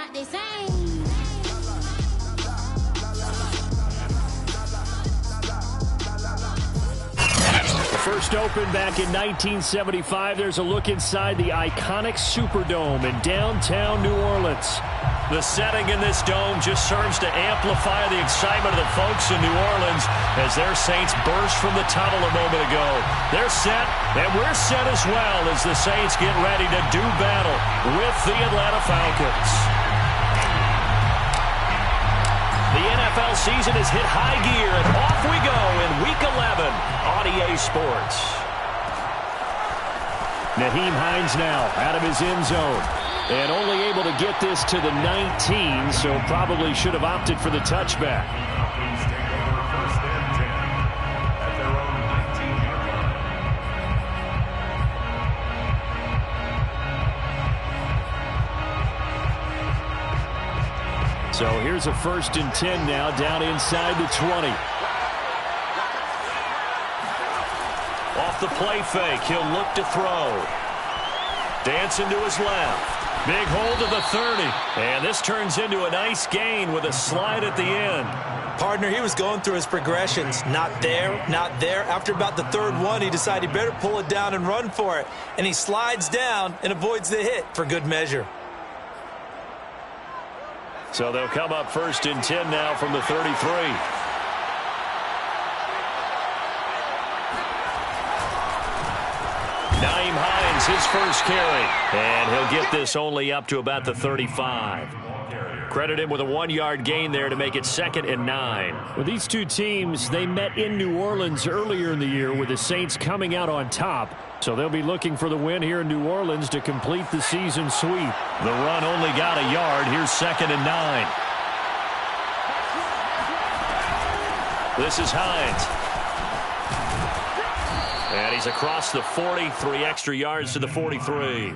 what they say. First opened back in 1975. There's a look inside the iconic Superdome in downtown New Orleans. The setting in this dome just serves to amplify the excitement of the folks in New Orleans as their Saints burst from the tunnel a moment ago. They're set, and we're set as well as the Saints get ready to do battle with the Atlanta Falcons. The NFL season has hit high gear, and off we go in Week 11 on EA Sports. Nyheim Hines now out of his end zone. And only able to get this to the 19, so probably should have opted for the touchback. So here's a 1st and 10 now, down inside the 20. Off the play fake, he'll look to throw. Dancing to his left. Big hole to the 30. And this turns into a nice gain with a slide at the end. Partner, he was going through his progressions. Not there, not there. After about the 3rd one, he decided he better pull it down and run for it. And he slides down and avoids the hit for good measure. So they'll come up 1st and 10 now from the 33. Nyheim Hines, his first carry. And he'll get this only up to about the 35. Credit him with a 1-yard gain there to make it 2nd and 9. Well, these two teams, they met in New Orleans earlier in the year with the Saints coming out on top. So they'll be looking for the win here in New Orleans to complete the season sweep. The run only got a yard. Here's 2nd and 9. This is Hines. And he's across the 40, 3 extra yards to the 43.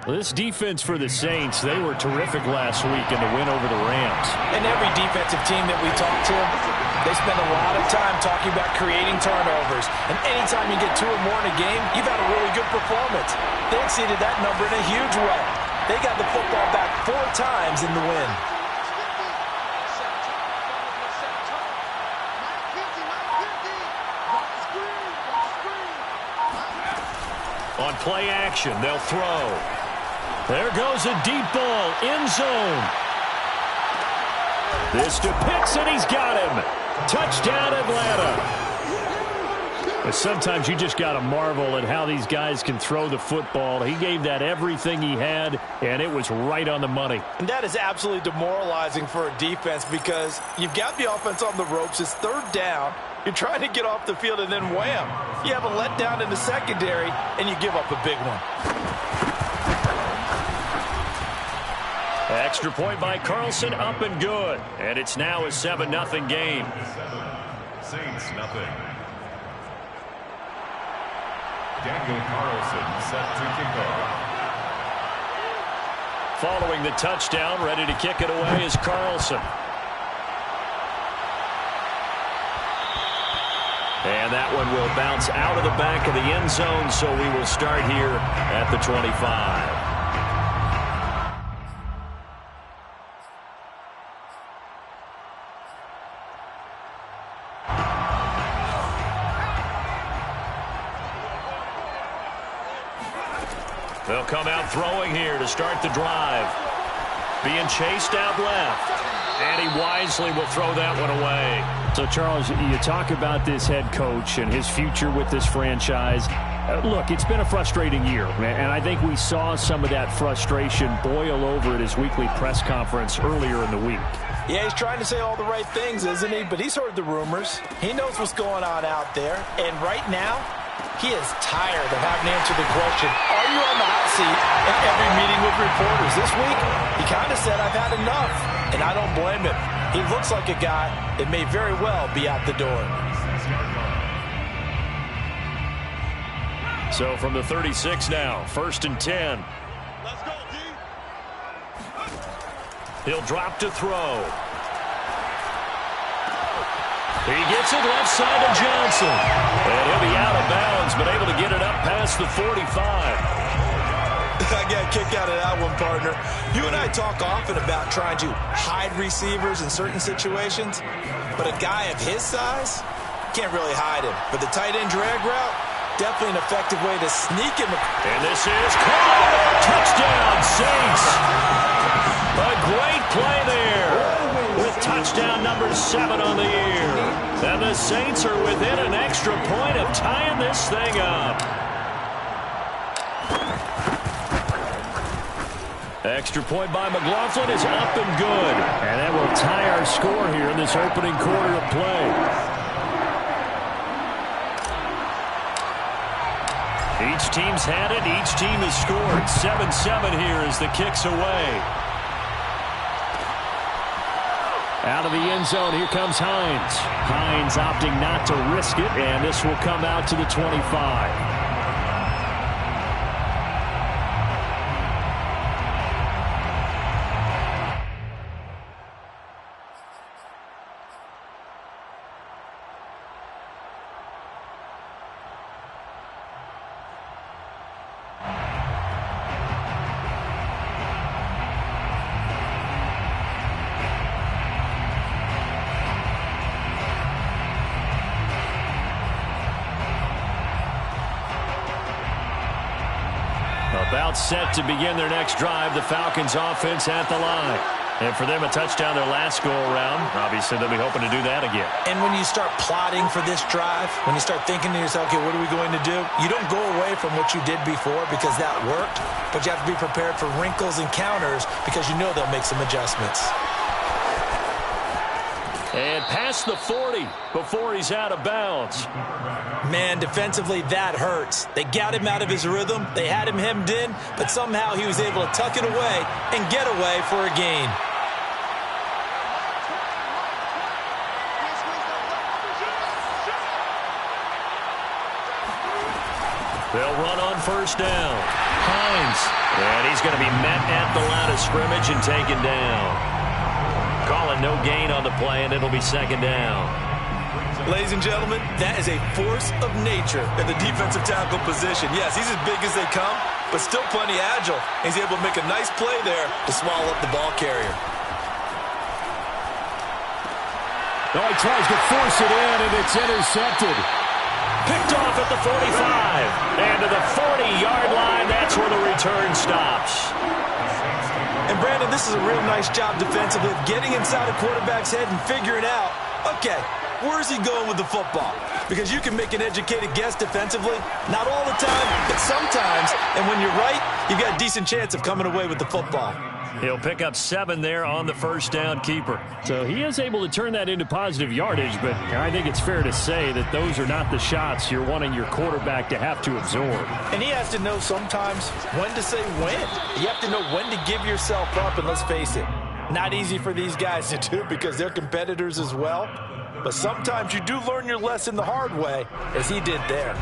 This defense for the Saints, they were terrific last week in the win over the Rams. And every defensive team that we talk to, they spend a lot of time talking about creating turnovers. And anytime you get 2 or more in a game, you've had a really good performance. They exceeded that number in a huge way. They got the football back 4 times in the win. On play action, they'll throw. There goes a deep ball, end zone. This to Pitts, and he's got him. Touchdown, Atlanta. Sometimes you just got to marvel at how these guys can throw the football. He gave that everything he had, and it was right on the money. And that is absolutely demoralizing for a defense because you've got the offense on the ropes. It's 3rd down. You're trying to get off the field, and then wham. You have a letdown in the secondary, and you give up a big one. Extra point by Carlson, up and good. And it's now a 7-0 game. Saints, nothing. Daniel Carlson set to kick off. Following the touchdown, ready to kick it away is Carlson. And that one will bounce out of the back of the end zone, so we will start here at the 25. They'll come out throwing here to start the drive. Being chased out left. And he wisely will throw that one away. So, Charles, you talk about this head coach and his future with this franchise. Look, it's been a frustrating year, and I think we saw some of that frustration boil over at his weekly press conference earlier in the week. Yeah, he's trying to say all the right things, isn't he? But he's heard the rumors. He knows what's going on out there. And right now, he is tired of having to answer the question, are you on the hot seat in every meeting with reporters? This week, he kind of said, I've had enough. And I don't blame him. He looks like a guy that may very well be out the door. So from the 36 now, 1st and 10. Let's go, D. He'll drop to throw. He gets it left side to Johnson. And he'll be out of bounds, but able to get it up past the 45. I got a kick out of that one, partner. You and I talk often about trying to hide receivers in certain situations, but a guy of his size can't really hide him. But the tight end drag route, definitely an effective way to sneak him. And this is caught. Touchdown, Saints. A great play there with touchdown number 7 on the year. And the Saints are within an extra point of tying this thing up. Extra point by McLaughlin is up and good. And that will tie our score here in this opening quarter of play. Each team's had it. Each team has scored. 7-7 here as the kick's away. Out of the end zone, here comes Hines. Hines opting not to risk it, and this will come out to the 25. About set to begin their next drive. The Falcons offense at the line. And for them, a touchdown their last go-around. Obviously, they'll be hoping to do that again. And when you start plotting for this drive, when you start thinking to yourself, okay, what are we going to do? You don't go away from what you did before because that worked, but you have to be prepared for wrinkles and counters because you know they'll make some adjustments. And past the 40 before he's out of bounds. Man, defensively, that hurts. They got him out of his rhythm. They had him hemmed in, but somehow he was able to tuck it away and get away for a gain. They'll run on first down. Hines. And he's going to be met at the line of scrimmage and taken down. Calling no gain on the play, and it'll be second down. Ladies and gentlemen, that is a force of nature in the defensive tackle position. Yes, he's as big as they come, but still plenty agile. He's able to make a nice play there to swallow up the ball carrier. Oh, he tries to force it in, and it's intercepted. Picked off at the 45. And to the 40-yard line, that's where the return stops. And, Brandon, this is a real nice job defensively of getting inside a quarterback's head and figuring out, okay, where's he going with the football? Because you can make an educated guess defensively, not all the time, but sometimes. And when you're right, you've got a decent chance of coming away with the football. He'll pick up 7 there on the first down keeper. So he is able to turn that into positive yardage, but I think it's fair to say that those are not the shots you're wanting your quarterback to have to absorb. And he has to know sometimes when to say when. You have to know when to give yourself up, and let's face it, not easy for these guys to do because they're competitors as well. But sometimes you do learn your lesson the hard way, as he did there.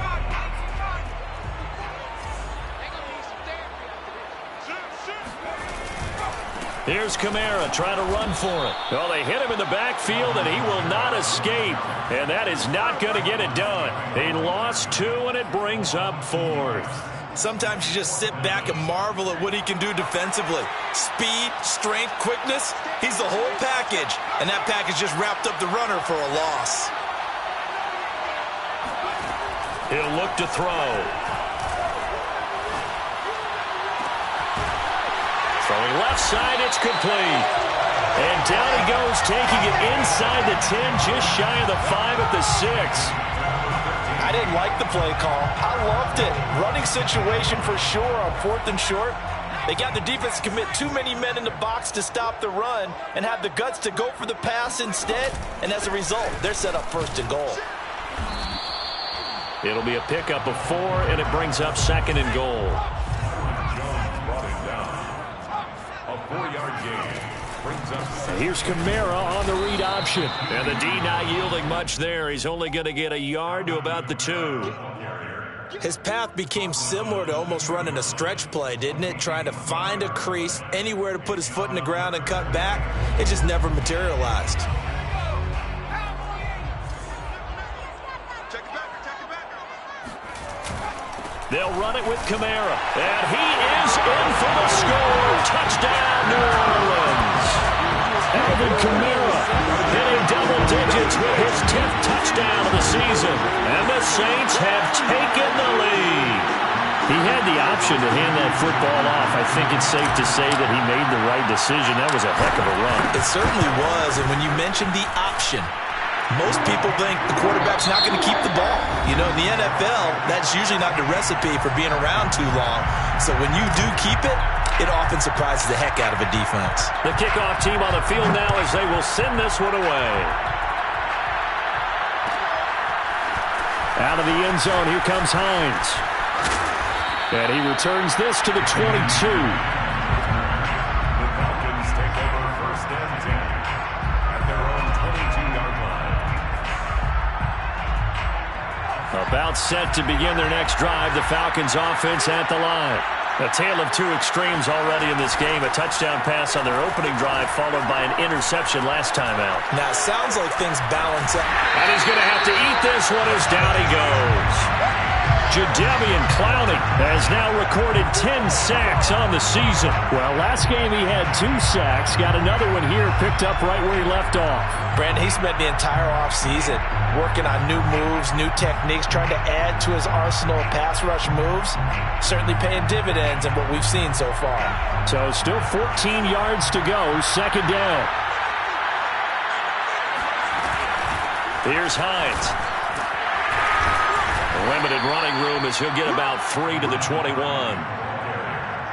Here's Kamara trying to run for it. Well, they hit him in the backfield, and he will not escape. And that is not going to get it done. He lost 2, and it brings up 4th. Sometimes you just sit back and marvel at what he can do defensively. Speed, strength, quickness, he's the whole package. And that package just wrapped up the runner for a loss. He'll look to throw. Throwing left side, it's complete. And down he goes, taking it inside the 10, just shy of the 5 at the 6. I didn't like the play call. I loved it. Running situation for sure on 4th and short. They got the defense to commit too many men in the box to stop the run and have the guts to go for the pass instead. And as a result, they're set up 1st and goal. It'll be a pickup of 4, and it brings up 2nd and goal. A 4-yard gain brings up. Here's Kamara on the read option. And the D not yielding much there. He's only going to get a yard to about the 2. His path became similar to almost running a stretch play, didn't it? Trying to find a crease, anywhere to put his foot in the ground and cut back. It just never materialized. They'll run it with Kamara. And he is in for the score. Touchdown, New Orleans. Alvin Kamara hitting double digits with his 10th touchdown of the season. And the Saints have taken the lead. He had the option to hand that football off. I think it's safe to say that he made the right decision. That was a heck of a run. It certainly was. And when you mentioned the option, most people think the quarterback's not going to keep the ball. You know, in the NFL, that's usually not the recipe for being around too long. So when you do keep it, it often surprises the heck out of a defense. The kickoff team on the field now as they will send this one away. Out of the end zone, here comes Hines. And he returns this to the 22. The Falcons take over first and 10 at their own 22-yard line. About set to begin their next drive. The Falcons offense at the line. A tale of two extremes already in this game. A touchdown pass on their opening drive followed by an interception last time out. Now, it sounds like things balance out. And he's going to have to eat this one as down he goes. Jadeveon Clowney has now recorded 10 sacks on the season. Well, last game he had 2 sacks. Got another one here picked up right where he left off. Brandon, he spent the entire offseason working on new moves, new techniques, trying to add to his arsenal of pass rush moves. Certainly paying dividends in what we've seen so far. So still 14 yards to go. Second down. Here's Hines. Limited running room as he'll get about 3 to the 21.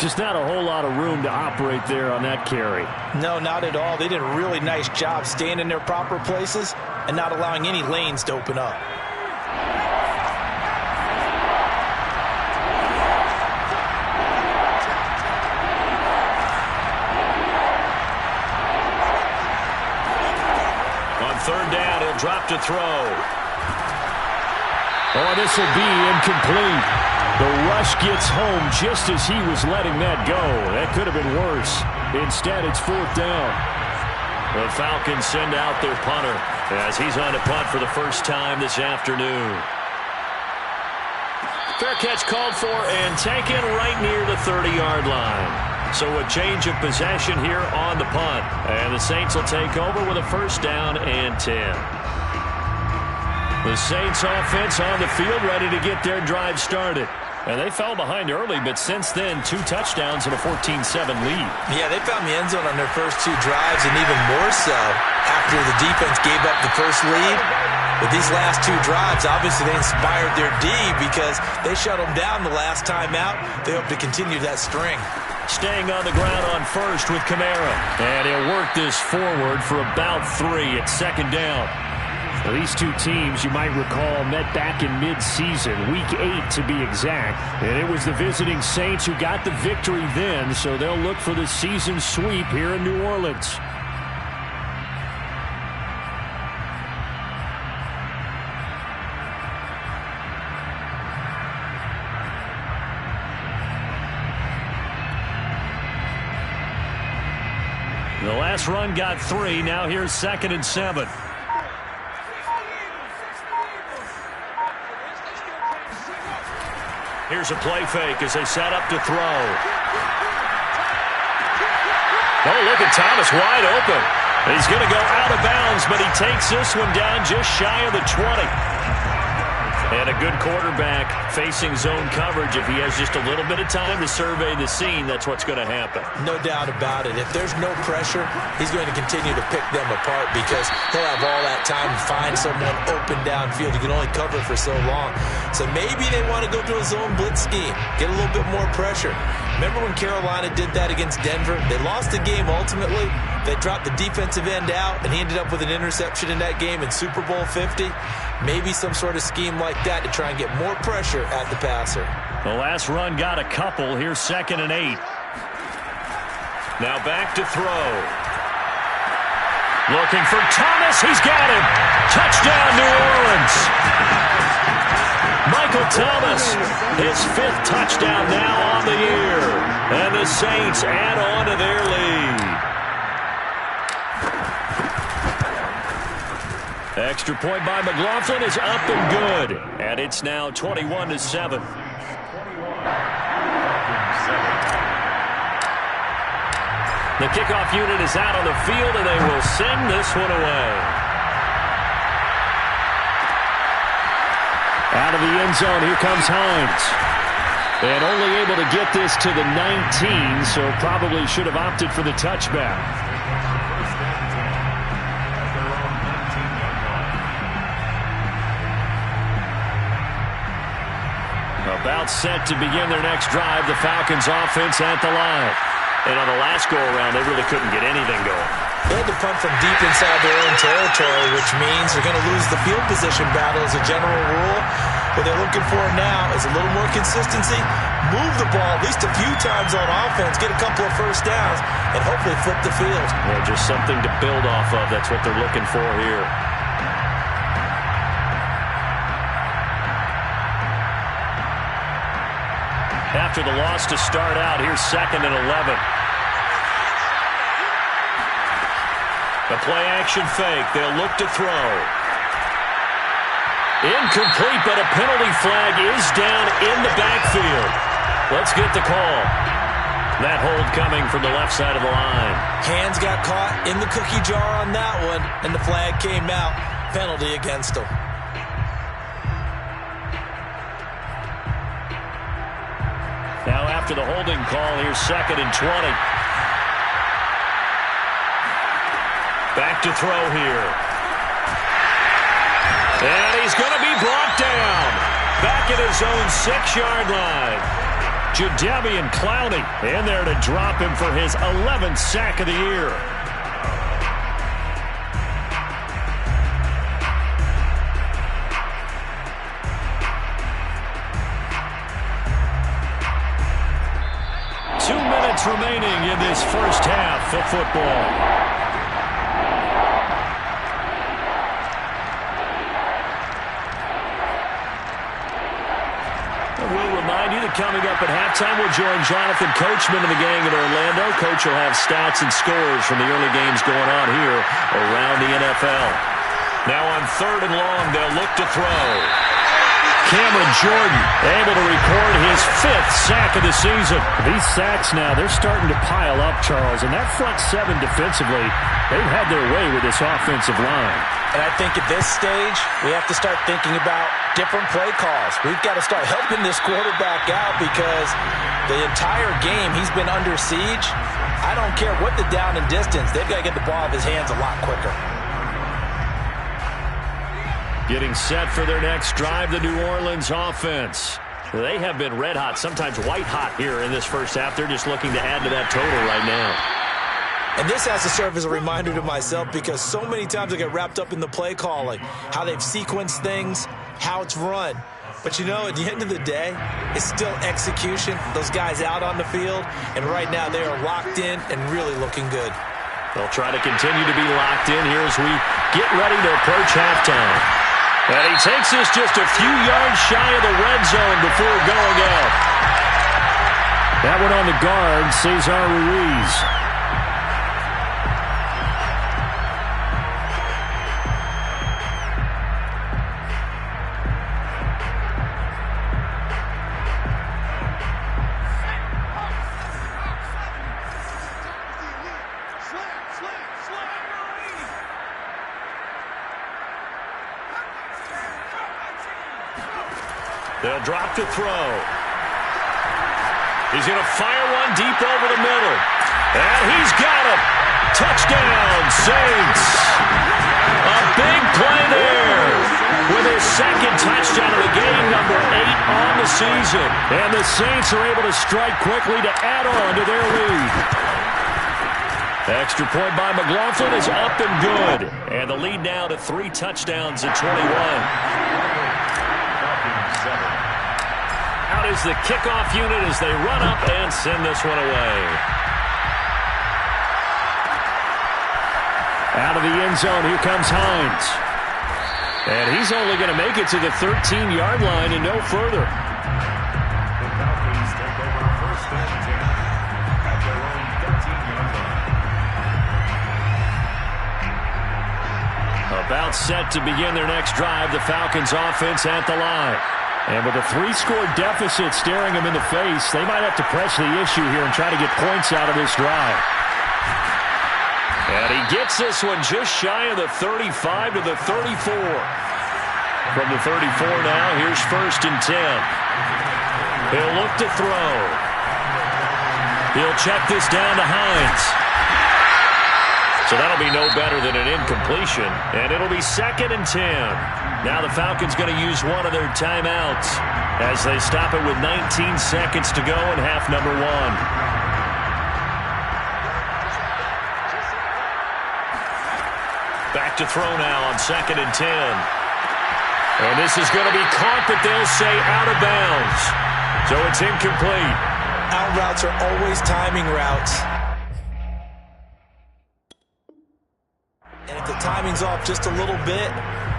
Just not a whole lot of room to operate there on that carry. No, not at all. They did a really nice job staying in their proper places and not allowing any lanes to open up. On third down, he'll drop to throw. Oh, this will be incomplete. The rush gets home just as he was letting that go. That could have been worse. Instead, it's fourth down. The Falcons send out their punter as he's on to punt for the first time this afternoon. Fair catch called for and taken right near the 30-yard line. So a change of possession here on the punt. And the Saints will take over with a first down and 10. The Saints offense on the field ready to get their drive started. And they fell behind early, but since then, 2 touchdowns and a 14-7 lead. Yeah, they found the end zone on their first 2 drives, and even more so after the defense gave up the first lead. With these last 2 drives, obviously they inspired their D because they shut them down the last time out. They hope to continue that string. Staying on the ground on first with Kamara. And he'll work this forward for about 3 at second down. These two teams, you might recall, met back in mid-season, week 8 to be exact. And it was the visiting Saints who got the victory then, so they'll look for the season sweep here in New Orleans. The last run got 3. Now here's 2nd and 7. Here's a play fake as they set up to throw. Oh, look at Thomas wide open. He's going to go out of bounds, but he takes this one down just shy of the 20. And a good quarterback facing zone coverage. If he has just a little bit of time to survey the scene, that's what's going to happen. No doubt about it. If there's no pressure, he's going to continue to pick them apart because he'll have all that time to find someone open downfield. He can only cover for so long. So maybe they want to go to a zone blitz scheme, get a little bit more pressure. Remember when Carolina did that against Denver? They lost the game ultimately. They dropped the defensive end out, and he ended up with an interception in that game in Super Bowl 50. Maybe some sort of scheme like that to try and get more pressure at the passer. The last run got a couple. Here's 2nd and 8. Now back to throw. Looking for Thomas. He's got him. Touchdown, New Orleans. Michael Thomas, his 5th touchdown now on the year. And the Saints add on to their lead. Extra point by McLaughlin is up and good. And it's now 21-7. The kickoff unit is out on the field, and they will send this one away. Out of the end zone, here comes Hines. And only able to get this to the 19, so probably should have opted for the touchback. About set to begin their next drive, the Falcons offense at the line. And on the last go-around, they really couldn't get anything going. They had to punt from deep inside their own territory, which means they're going to lose the field position battle as a general rule. What they're looking for now is a little more consistency, move the ball at least a few times on offense, get a couple of first downs, and hopefully flip the field. Yeah, just something to build off of. That's what they're looking for here. After the loss to start out, here's 2nd and 11. The play-action fake. They'll look to throw. Incomplete, but a penalty flag is down in the backfield. Let's get the call. That hold coming from the left side of the line. Hands got caught in the cookie jar on that one, and the flag came out. Penalty against them. Now after the holding call, here's 2nd and 20. Back to throw here. And he's going to be brought down. Back at his own 6-yard line. Jadeveon Clowney in there to drop him for his 11th sack of the year. Remaining in this first half of football. We'll remind you that coming up at halftime, we'll join Jonathan Coachman and the gang in Orlando. Coach will have stats and scores from the early games going on here around the NFL. Now on 3rd and long, they'll look to throw. Cameron Jordan able to record his 5th sack of the season. These sacks now, they're starting to pile up, Charles. And that front 7 defensively, they've had their way with this offensive line. And I think at this stage, we have to start thinking about different play calls. We've got to start helping this quarterback out because the entire game he's been under siege. I don't care what the down and distance. They've got to get the ball out of his hands a lot quicker. Getting set for their next drive, the New Orleans offense. They have been red hot, sometimes white hot here in this first half. They're just looking to add to that total right now. And this has to serve as a reminder to myself because so many times I get wrapped up in the play calling, how they've sequenced things, how it's run. But, you know, at the end of the day, it's still execution. Those guys out on the field, and right now they are locked in and really looking good. They'll try to continue to be locked in here as we get ready to approach halftime. And he takes this just a few yards shy of the red zone before going out. That one on the guard, Cesar Ruiz. They'll drop to throw. He's going to fire one deep over the middle. And he's got it. Touchdown, Saints. A big play there with his 2nd touchdown of the game, number 8 on the season. And the Saints are able to strike quickly to add on to their lead. Extra point by McLaughlin is up and good. And the lead now to 3 touchdowns at 21. Out is the kickoff unit as they run up and send this one away. Out of the end zone, here comes Hines. And he's only going to make it to the 13-yard line and no further. The Falcons take over 1st and 10 at their own 13-yard line. About set to begin their next drive, the Falcons offense at the line. And with a 3-score deficit staring them in the face, they might have to press the issue here and try to get points out of this drive. And he gets this one just shy of the 35 to the 34. From the 34 now, here's 1st and 10. He'll look to throw. He'll check this down to Hines. So that'll be no better than an incompletion. And it'll be 2nd and 10. Now the Falcons going to use one of their timeouts as they stop it with 19 seconds to go in half number 1. Back to throw now on 2nd and 10. And this is going to be caught, but they'll say out of bounds. So it's incomplete. Out routes are always timing routes. And if the timing's off just a little bit,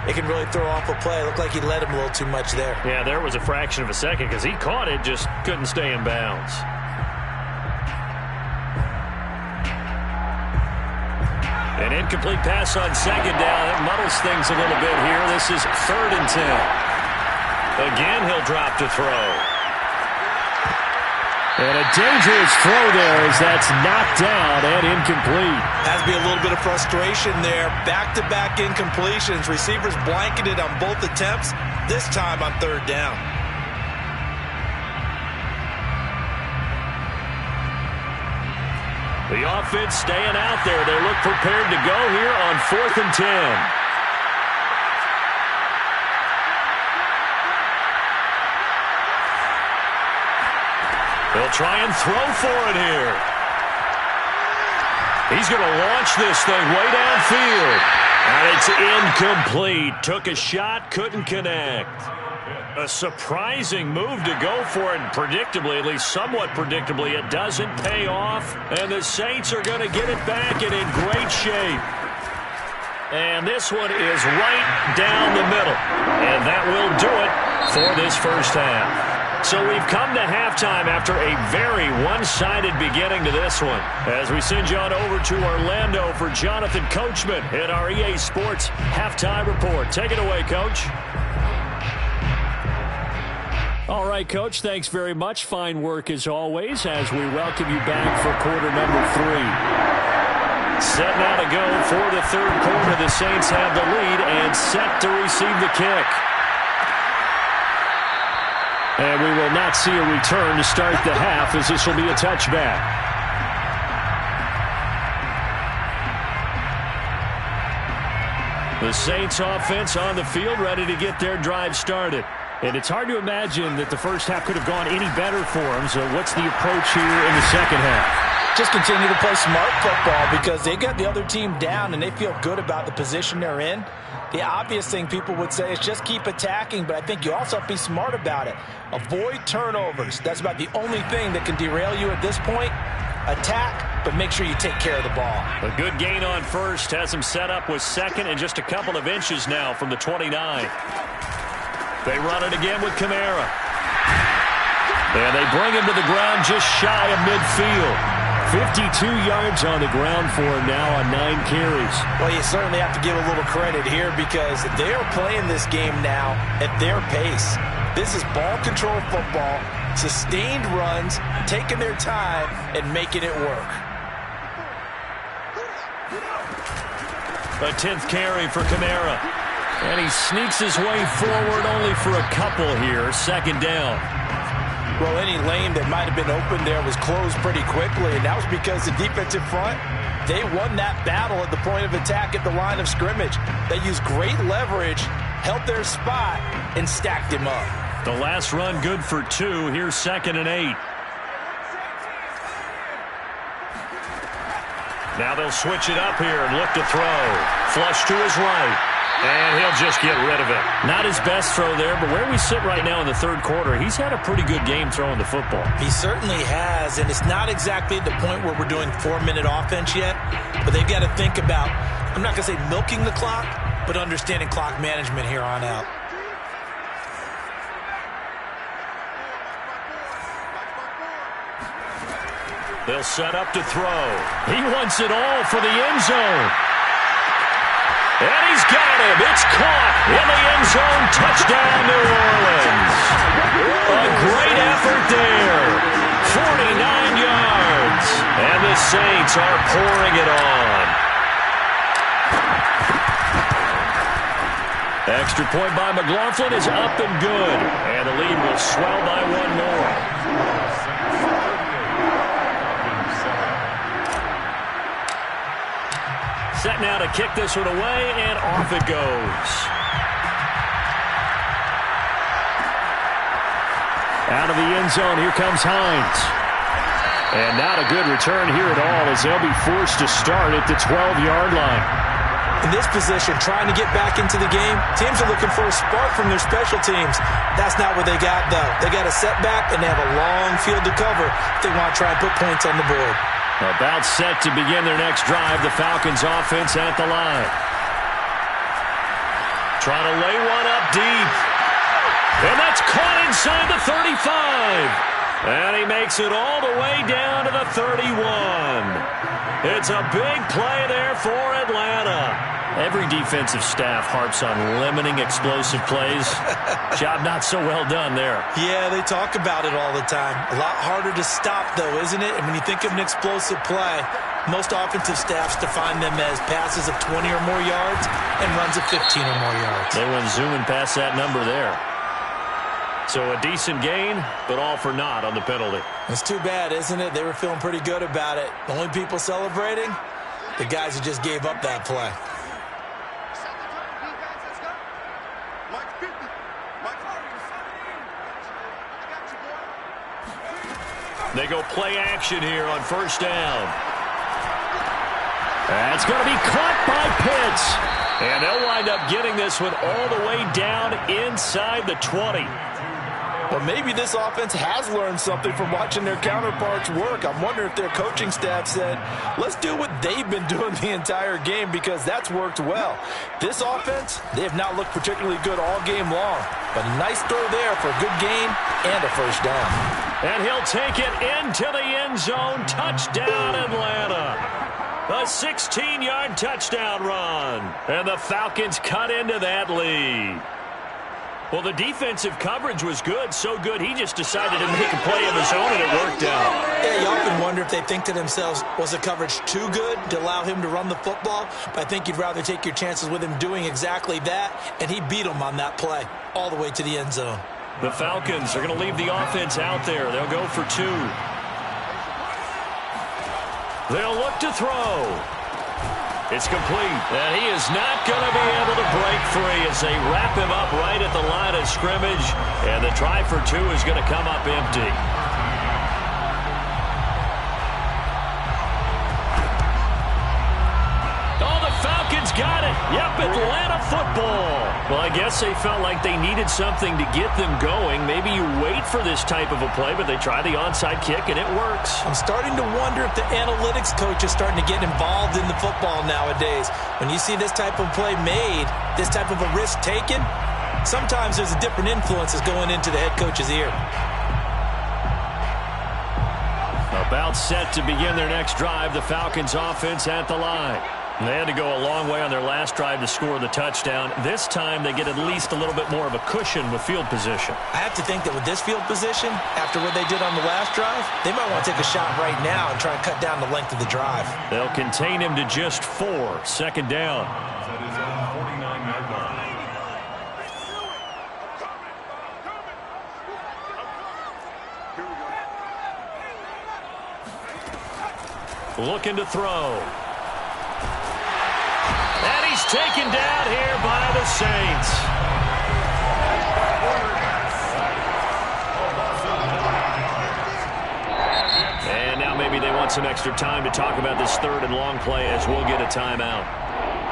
it can really throw off a play. It looked like he led him a little too much there. Yeah, there was a fraction of a second because he caught it, just couldn't stay in bounds. An incomplete pass on 2nd down. That muddles things a little bit here. This is 3rd and 10. Again, he'll drop to throw. And a dangerous throw there as that's knocked down and incomplete. Has to be a little bit of frustration there. Back-to-back incompletions. Receivers blanketed on both attempts, this time on 3rd down. The offense staying out there. They look prepared to go here on 4th and 10. They'll try and throw for it here. He's going to launch this thing way downfield. And it's incomplete. Took a shot, couldn't connect. A surprising move to go for it, and predictably, at least somewhat predictably, it doesn't pay off, and the Saints are going to get it back and in great shape. And this one is right down the middle, and that will do it for this first half. So we've come to halftime after a very one-sided beginning to this one, as we send you on over to Orlando for Jonathan Coachman in our EA Sports Halftime Report. Take it away, Coach. All right, Coach, thanks very much. Fine work as always as we welcome you back for quarter number 3. Set now to go for the 3rd quarter. The Saints have the lead and set to receive the kick. And we will not see a return to start the half as this will be a touchback. The Saints offense on the field ready to get their drive started. And it's hard to imagine that the first half could have gone any better for them. So what's the approach here in the second half? Just continue to play smart football because they got the other team down and they feel good about the position they're in. The obvious thing people would say is just keep attacking, but I think you also have to be smart about it. Avoid turnovers. That's about the only thing that can derail you at this point. Attack, but make sure you take care of the ball. A good gain on 1st has him set up with 2nd and just a couple of inches now from the 29. They run it again with Kamara. And they bring him to the ground just shy of midfield. 52 yards on the ground for him now on 9 carries. Well, you certainly have to give a little credit here because they are playing this game now at their pace. This is ball control football, sustained runs, taking their time, and making it work. A 10th carry for Kamara. And he sneaks his way forward only for a couple here. 2nd down. Well, any lane that might have been open there was closed pretty quickly, and that was because the defensive front, they won that battle at the point of attack at the line of scrimmage. They used great leverage, held their spot, and stacked him up. The last run good for 2. Here's 2nd and 8. Now they'll switch it up here and look to throw. Flush to his right. And he'll just get rid of it. Not his best throw there, but where we sit right now in the 3rd quarter, he's had a pretty good game throwing the football. He certainly has, and it's not exactly the point where we're doing 4-minute offense yet, but they've got to think about, I'm not going to say milking the clock, but understanding clock management here on out. They'll set up to throw. He wants it all for the end zone. And he's got him. It's caught in the end zone. Touchdown, New Orleans. A great effort there. 49 yards. And the Saints are pouring it on. Extra point by McLaughlin is up and good. And the lead will swell by one more. Set now to kick this one away, and off it goes. Out of the end zone, here comes Hines. And not a good return here at all, as they'll be forced to start at the 12-yard line. In this position, trying to get back into the game, teams are looking for a spark from their special teams. That's not what they got, though. They got a setback, and they have a long field to cover if they want to try and put points on the board. About set to begin their next drive, the Falcons offense at the line. Trying to lay one up deep. And that's caught inside the 35. And he makes it all the way down to the 31. It's a big play there for Atlanta. Every defensive staff harps on limiting explosive plays. Job not so well done there. Yeah, they talk about it all the time. A lot harder to stop, though, isn't it? And when you think of an explosive play, most offensive staffs define them as passes of 20 or more yards and runs of 15 or more yards. They went zooming past that number there. So a decent gain, but all for naught on the penalty. It's too bad, isn't it? They were feeling pretty good about it. The only people celebrating, the guys who just gave up that play. They go play action here on first down. That's going to be caught by Pitts. And they'll wind up getting this one all the way down inside the 20. Well, maybe this offense has learned something from watching their counterparts work. I'm wondering if their coaching staff said, let's do what they've been doing the entire game, because that's worked well. This offense, they have not looked particularly good all game long. But a nice throw there for a good gain and a first down. And he'll take it into the end zone. Touchdown, Atlanta. A 16-yard touchdown run. And the Falcons cut into that lead. Well, the defensive coverage was good, so good he just decided to make a play of his own, and it worked out. Yeah, you often wonder if they think to themselves, was the coverage too good to allow him to run the football? But I think you'd rather take your chances with him doing exactly that, and he beat him on that play all the way to the end zone. The Falcons are going to leave the offense out there. They'll go for two. They'll look to throw. It's complete, and he is not going to be able to break free as they wrap him up right at the line of scrimmage, and the try for two is going to come up empty. Oh, the Falcons got it. Yep, Atlanta football. Well, I guess they felt like they needed something to get them going. Maybe you wait for this type of a play, but they try the onside kick, and it works. I'm starting to wonder if the analytics coach is starting to get involved in the football nowadays. When you see this type of play made, this type of a risk taken, sometimes there's a different influences going into the head coach's ear. About set to begin their next drive, the Falcons offense at the line. They had to go a long way on their last drive to score the touchdown. This time they get at least a little bit more of a cushion with field position. I have to think that with this field position, after what they did on the last drive, they might want to take a shot right now and try and cut down the length of the drive. They'll contain him to just 4. Second down. That is on 49-yard line. Looking to throw. And he's taken down here by the Saints. And now maybe they want some extra time to talk about this third and long play, as we'll get a timeout.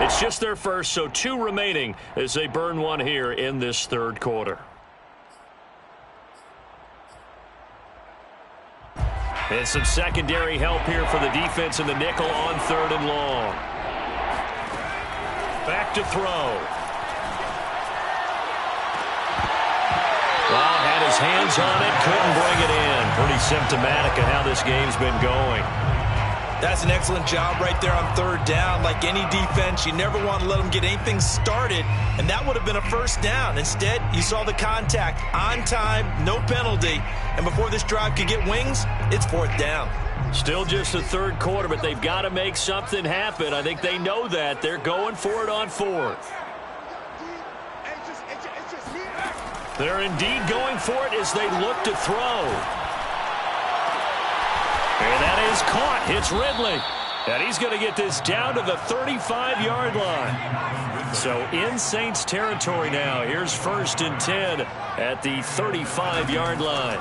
It's just their first, so 2 remaining as they burn one here in this third quarter. And some secondary help here for the defense in the nickel on third and long. Back to throw. Well, had his hands on it, couldn't bring it in. Pretty symptomatic of how this game's been going. That's an excellent job right there on third down. Like any defense, you never want to let them get anything started, and that would have been a first down. Instead, you saw the contact on time, no penalty, and before this drive could get wings, it's fourth down. Still just the third quarter, but they've got to make something happen. I think they know that. They're going for it on fourth. They're indeed going for it as they look to throw. And that is caught. It's Ridley. And he's going to get this down to the 35-yard line. So in Saints territory now. Here's 1st and 10 at the 35-yard line.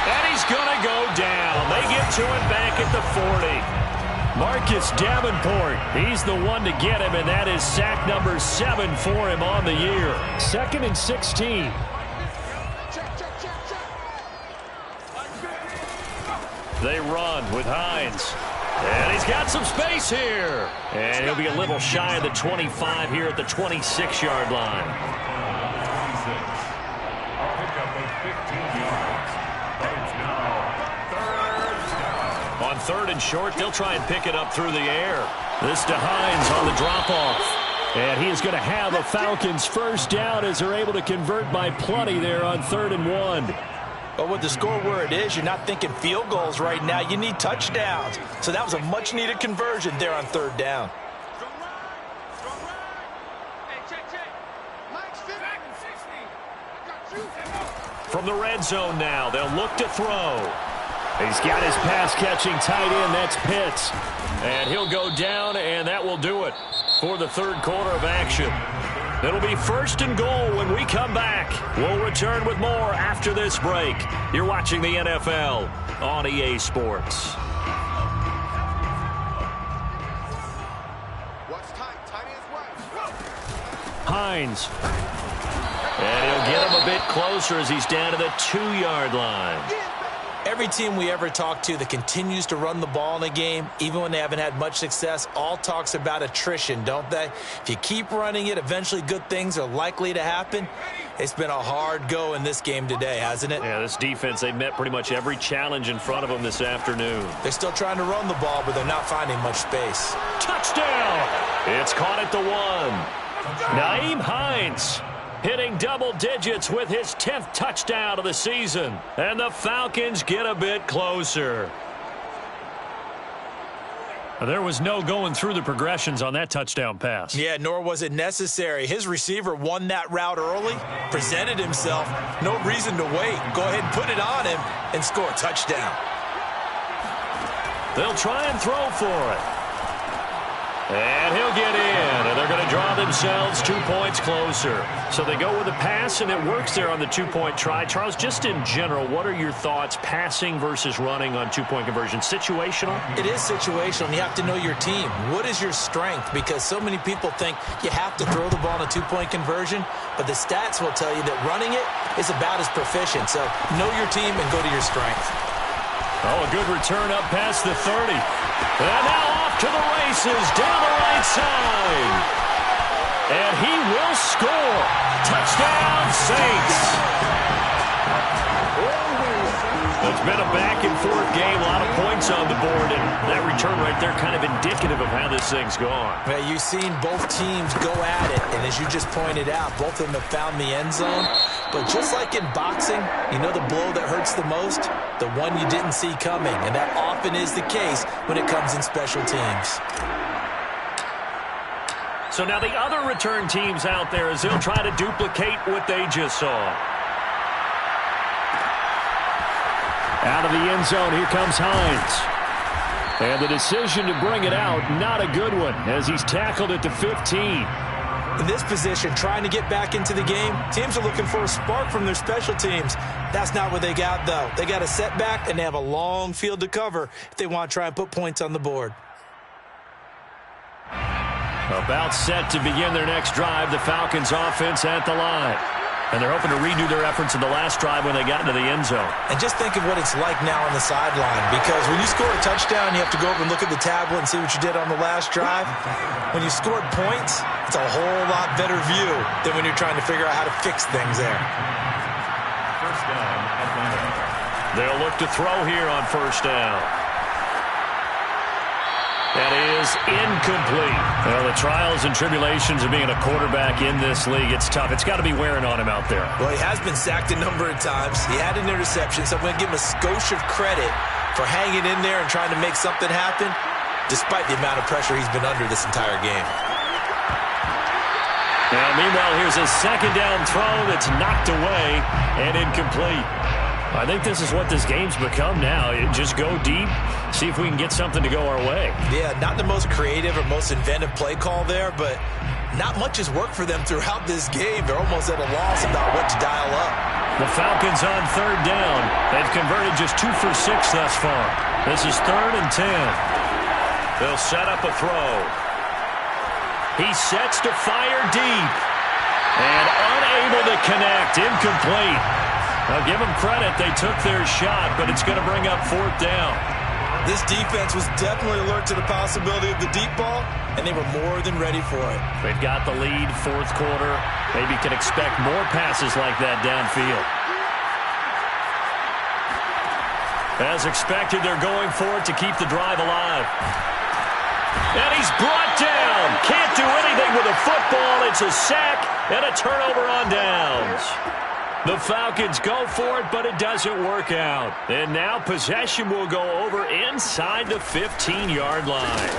And he's going to go down. They get to it back at the 40. Marcus Davenport, he's the one to get him, and that is sack number 7 for him on the year. 2nd and 16. They run with Hines. And he's got some space here. And he'll be a little shy of the 25 here at the 26-yard line. A pickup of 15 yards. But it's now 3rd down. On 3rd and short, they'll try and pick it up through the air. This to Hines on the drop-off. And he is going to have a Falcons 1st down as they're able to convert by plenty there on 3rd and 1. But with the score where it is, you're not thinking field goals right now. You need touchdowns. So that was a much-needed conversion there on 3rd down. From the red zone now, they'll look to throw. He's got his pass-catching tight end. That's Pitts. And he'll go down, and that will do it for the 3rd quarter of action. It'll be 1st and goal when we come back. We'll return with more after this break. You're watching the NFL on EA Sports. Hines. And he'll get him a bit closer as he's down to the 2-yard line. Every team we ever talk to that continues to run the ball in a game, even when they haven't had much success, all talks about attrition, don't they? If you keep running it, eventually good things are likely to happen. It's been a hard go in this game today, hasn't it? Yeah, this defense, they've met pretty much every challenge in front of them this afternoon. They're still trying to run the ball, but they're not finding much space. Touchdown! It's caught at the 1. Nyheim Hines hitting double digits with his 10th touchdown of the season. And the Falcons get a bit closer. There was no going through the progressions on that touchdown pass. Yeah, nor was it necessary. His receiver won that route early, presented himself. No reason to wait. Go ahead and put it on him and score a touchdown. They'll try and throw for it. And he'll get in, and they're going to draw themselves 2 points closer. So they go with a pass, and it works there on the 2-point try. Charles, just in general, what are your thoughts passing versus running on 2-point conversion? Situational? It is situational, and you have to know your team. What is your strength? Because so many people think you have to throw the ball in a 2-point conversion, but the stats will tell you that running it is about as proficient. So know your team and go to your strength. Oh, a good return up past the 30. And now off to the races down the right side. And he will score. Touchdown, Saints. It's been a back-and-forth game, a lot of points on the board, and that return right there kind of indicative of how this thing's gone. Well, you've seen both teams go at it, and as you just pointed out, both of them have found the end zone. But just like in boxing, you know the blow that hurts the most? The one you didn't see coming, and that often is the case when it comes in special teams. So now the other return teams out there as they'll try to duplicate what they just saw. Out of the end zone, here comes Hines. And the decision to bring it out, not a good one, as he's tackled at the 15. In this position, trying to get back into the game, teams are looking for a spark from their special teams. That's not what they got, though. They got a setback, and they have a long field to cover if they want to try and put points on the board. About set to begin their next drive, the Falcons offense at the line. And they're hoping to redo their efforts in the last drive when they got into the end zone. And just think of what it's like now on the sideline, because when you score a touchdown, you have to go over and look at the tablet and see what you did on the last drive. When you scored points, it's a whole lot better view than when you're trying to figure out how to fix things there. First down, Atlanta. They'll look to throw here on 1st down. That is incomplete. Well, the trials and tribulations of being a quarterback in this league, it's tough. It's got to be wearing on him out there. Well, he has been sacked a number of times. He had an interception, so I'm going to give him a skosh of credit for hanging in there and trying to make something happen, despite the amount of pressure he's been under this entire game. Now, meanwhile, here's a second down throw that's knocked away and incomplete. I think this is what this game's become now. Just go deep, see if we can get something to go our way. Yeah, not the most creative or most inventive play call there, but not much has worked for them throughout this game. They're almost at a loss about what to dial up. The Falcons on third down. They've converted just 2 for 6 thus far. This is 3rd and 10. They'll set up a throw. He sets to fire deep. And unable to connect. Incomplete. Now give them credit. They took their shot, but it's going to bring up 4th down. This defense was definitely alert to the possibility of the deep ball, and they were more than ready for it. They've got the lead, 4th quarter. Maybe can expect more passes like that downfield. As expected, they're going for it to keep the drive alive. And he's brought down. Can't do anything with a football. It's a sack and a turnover on downs. The Falcons go for it, but it doesn't work out. And now possession will go over inside the 15-yard line.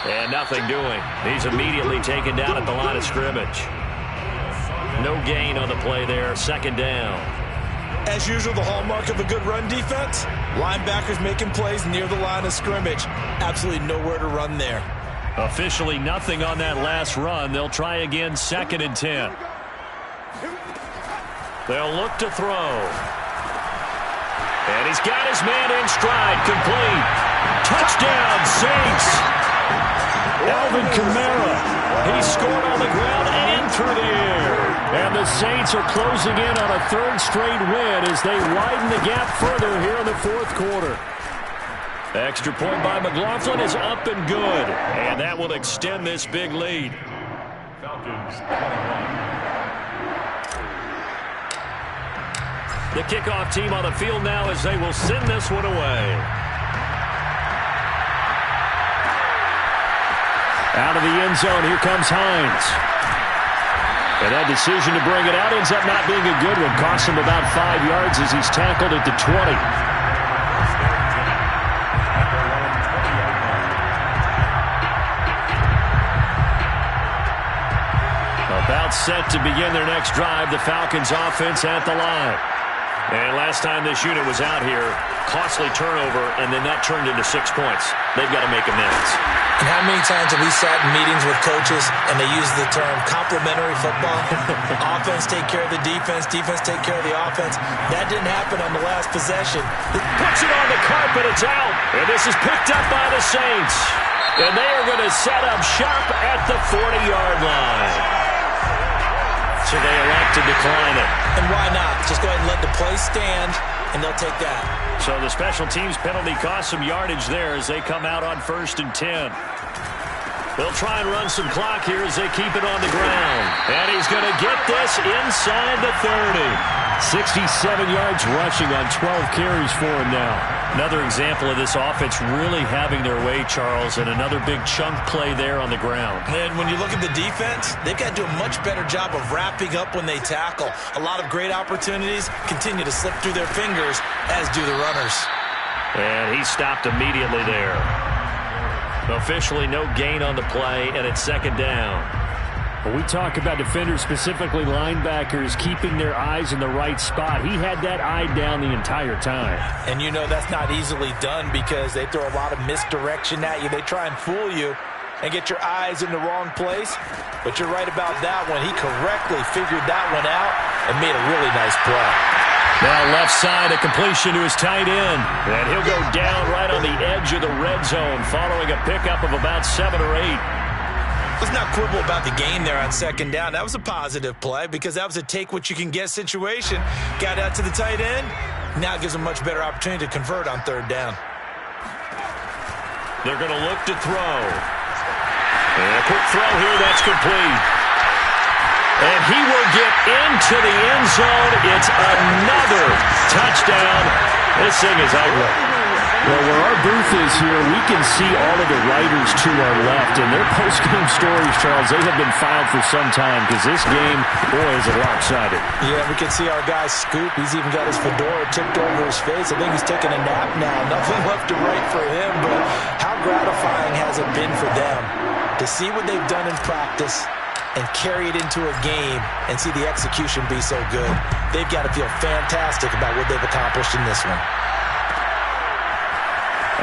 And nothing doing. He's immediately taken down at the line of scrimmage. No gain on the play there. 2nd down. As usual, the hallmark of a good run defense, linebackers making plays near the line of scrimmage. Absolutely nowhere to run there. Officially nothing on that last run. They'll try again, 2nd and 10. They'll look to throw. And he's got his man in stride. Complete. Touchdown, Saints. Alvin Kamara. He scored on the ground and through the air. And the Saints are closing in on a 3rd straight win as they widen the gap further here in the 4th quarter. Extra point by McLaughlin is up and good. And that will extend this big lead. Falcons 21. The kickoff team on the field now as they will send this one away. Out of the end zone, here comes Hines. And that decision to bring it out ends up not being a good one. Costs him about 5 yards as he's tackled at the 20. About set to begin their next drive, the Falcons offense at the line. And last time this unit was out here, costly turnover, and then that turned into 6 points. They've got to make amends. And how many times have we sat in meetings with coaches and they use the term complementary football? Offense take care of the defense, defense take care of the offense. That didn't happen on the last possession. Puts it on the carpet, it's out. And this is picked up by the Saints. And they are going to set up shop at the 40-yard line. So they elect to decline it. And why not? Just go ahead and let the play stand, and they'll take that. So the special teams penalty cost some yardage there as they come out on 1st and 10. They'll try and run some clock here as they keep it on the ground. And he's going to get this inside the 30. 67 yards rushing on 12 carries for him now. Another example of this offense really having their way, Charles, and another big chunk play there on the ground. And when you look at the defense, they've got to do a much better job of wrapping up when they tackle. A lot of great opportunities continue to slip through their fingers, as do the runners. And he stopped immediately there. Officially no gain on the play, and it's 2nd down. When we talk about defenders, specifically linebackers, keeping their eyes in the right spot. He had that eye down the entire time. And you know that's not easily done because they throw a lot of misdirection at you. They try and fool you and get your eyes in the wrong place. But you're right about that one. He correctly figured that one out and made a really nice play. Now left side, a completion to his tight end. And he'll go down right on the edge of the red zone following a pickup of about 7 or 8. Let's not quibble about the gain there on 2nd down. That was a positive play because that was a take-what-you-can-get situation. Got out to the tight end. Now gives him a much better opportunity to convert on 3rd down. They're going to look to throw. And a quick throw here, that's complete. And he will get into the end zone. It's another touchdown. This thing is ugly. Well, where our booth is here, we can see all of the writers to our left. And their post-game stories, Charles, they have been filed for some time because this game, boy, is it lopsided. Yeah, we can see our guy Scoop. He's even got his fedora tipped over his face. I think he's taking a nap now. Nothing left to write for him, but how gratifying has it been for them to see what they've done in practice and carry it into a game and see the execution be so good. They've got to feel fantastic about what they've accomplished in this one.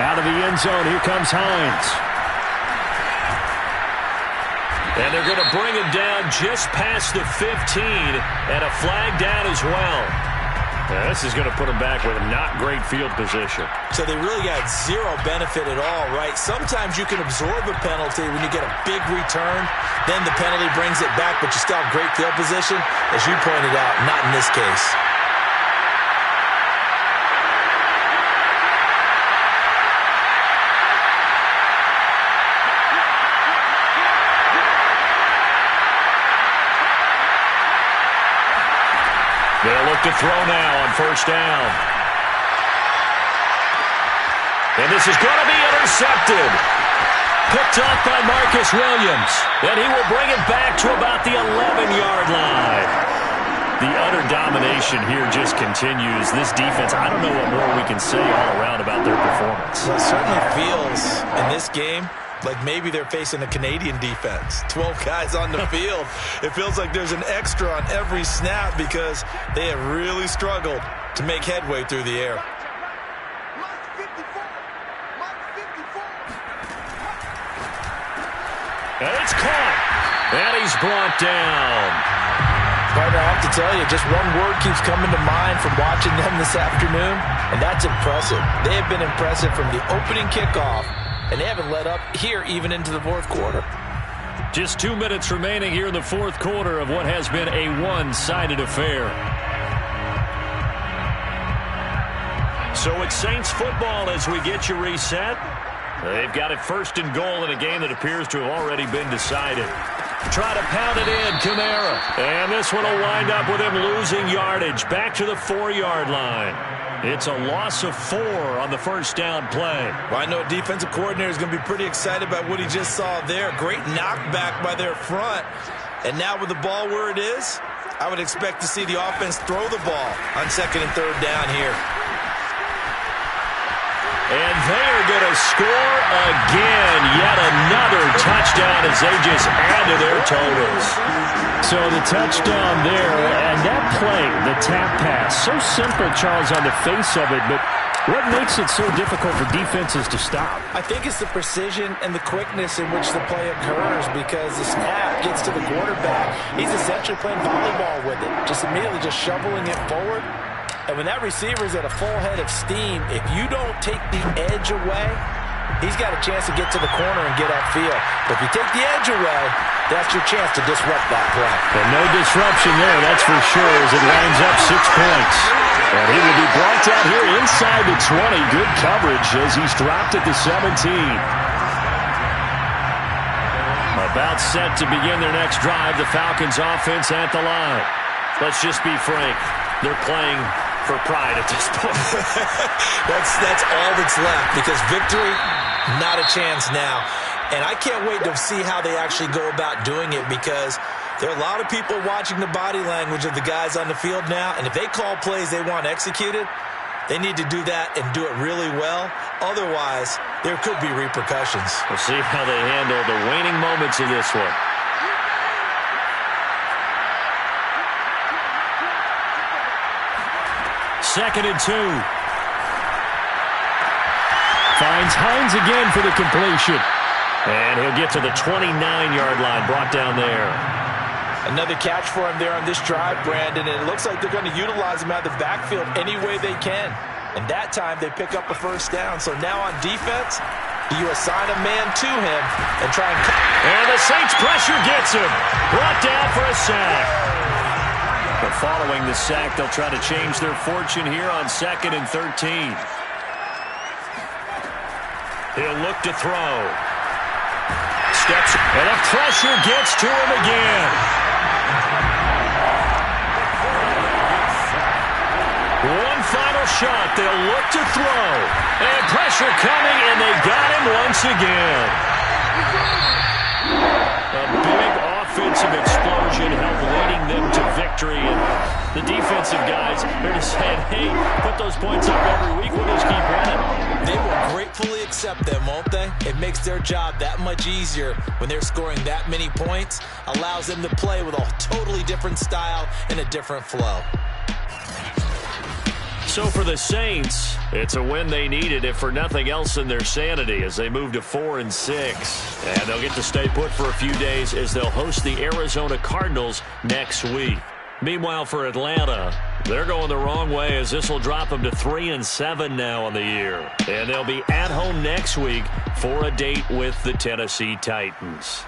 Out of the end zone, here comes Hines. And they're going to bring him down just past the 15, and a flag down as well. This is going to put him back with a not great field position. So they really got zero benefit at all, right? Sometimes you can absorb a penalty when you get a big return. Then the penalty brings it back, but you still have great field position. As you pointed out, not in this case. They'll look to throw now on first down. And this is going to be intercepted. Picked off by Marcus Williams. And he will bring it back to about the 11-yard line. The utter domination here just continues. This defense, I don't know what more we can say all around about their performance. Well, it certainly feels in this game like maybe they're facing a Canadian defense. 12 guys on the field. It feels like there's an extra on every snap because they have really struggled to make headway through the air. And it's caught. And he's brought down. Partner, I have to tell you, just one word keeps coming to mind from watching them this afternoon, and that's impressive. They have been impressive from the opening kickoff, and they haven't let up here even into the fourth quarter. Just 2 minutes remaining here in the fourth quarter of what has been a one-sided affair. So it's Saints football as we get you reset. They've got it first and goal in a game that appears to have already been decided. Try to pound it in, Kamara. And this one will wind up with him losing yardage. Back to the 4-yard line. It's a loss of 4 on the first down play. Well, I know a defensive coordinator is going to be pretty excited about what he just saw there. Great knockback by their front. And now with the ball where it is, I would expect to see the offense throw the ball on second and third down here. And they are going to score again. Yet another touchdown as they just add to their totals. So the touchdown there, and that play, the tap pass, so simple, Charles, on the face of it, but what makes it so difficult for defenses to stop? I think it's the precision and the quickness in which the play occurs because the snap gets to the quarterback. He's essentially playing volleyball with it, just immediately just shoveling it forward. And when that receiver's at a full head of steam, if you don't take the edge away, he's got a chance to get to the corner and get upfield. But if you take the edge away, that's your chance to disrupt that play. And no disruption there, that's for sure, as it lines up 6 points. And he will be brought down here inside the 20. Good coverage as he's dropped at the 17. About set to begin their next drive, the Falcons offense at the line. Let's just be frank. They're playing for pride at this point. That's all that's left because victory, not a chance now. And I can't wait to see how they actually go about doing it because there are a lot of people watching the body language of the guys on the field now. And if they call plays they want executed, they need to do that and do it really well. Otherwise, there could be repercussions. We'll see how they handle the waning moments of this one. Second and 2. Finds Hines again for the completion. And he'll get to the 29-yard line, brought down there. Another catch for him there on this drive, Brandon, and it looks like they're going to utilize him out of the backfield any way they can. And that time they pick up a first down. So now on defense, do you assign a man to him and try and cut? And the Saints pressure gets him. Brought down for a sack. But following the sack, they'll try to change their fortune here on second and 13. He'll look to throw. Steps, and the pressure gets to him again. One final shot. They'll look to throw. And pressure coming, and they got him once again. A big offensive explosion helped leading them to victory. And The defensive guys are just saying, hey, put those points up every week. We'll just keep winning. They will gratefully accept them, won't they? It makes their job that much easier when they're scoring that many points. Allows them to play with a totally different style and a different flow. So for the Saints, it's a win they needed, if for nothing else in their sanity, as they move to 4-6. And they'll get to stay put for a few days as they'll host the Arizona Cardinals next week. Meanwhile, for Atlanta, they're going the wrong way, as this will drop them to 3-7 now on the year. And they'll be at home next week for a date with the Tennessee Titans.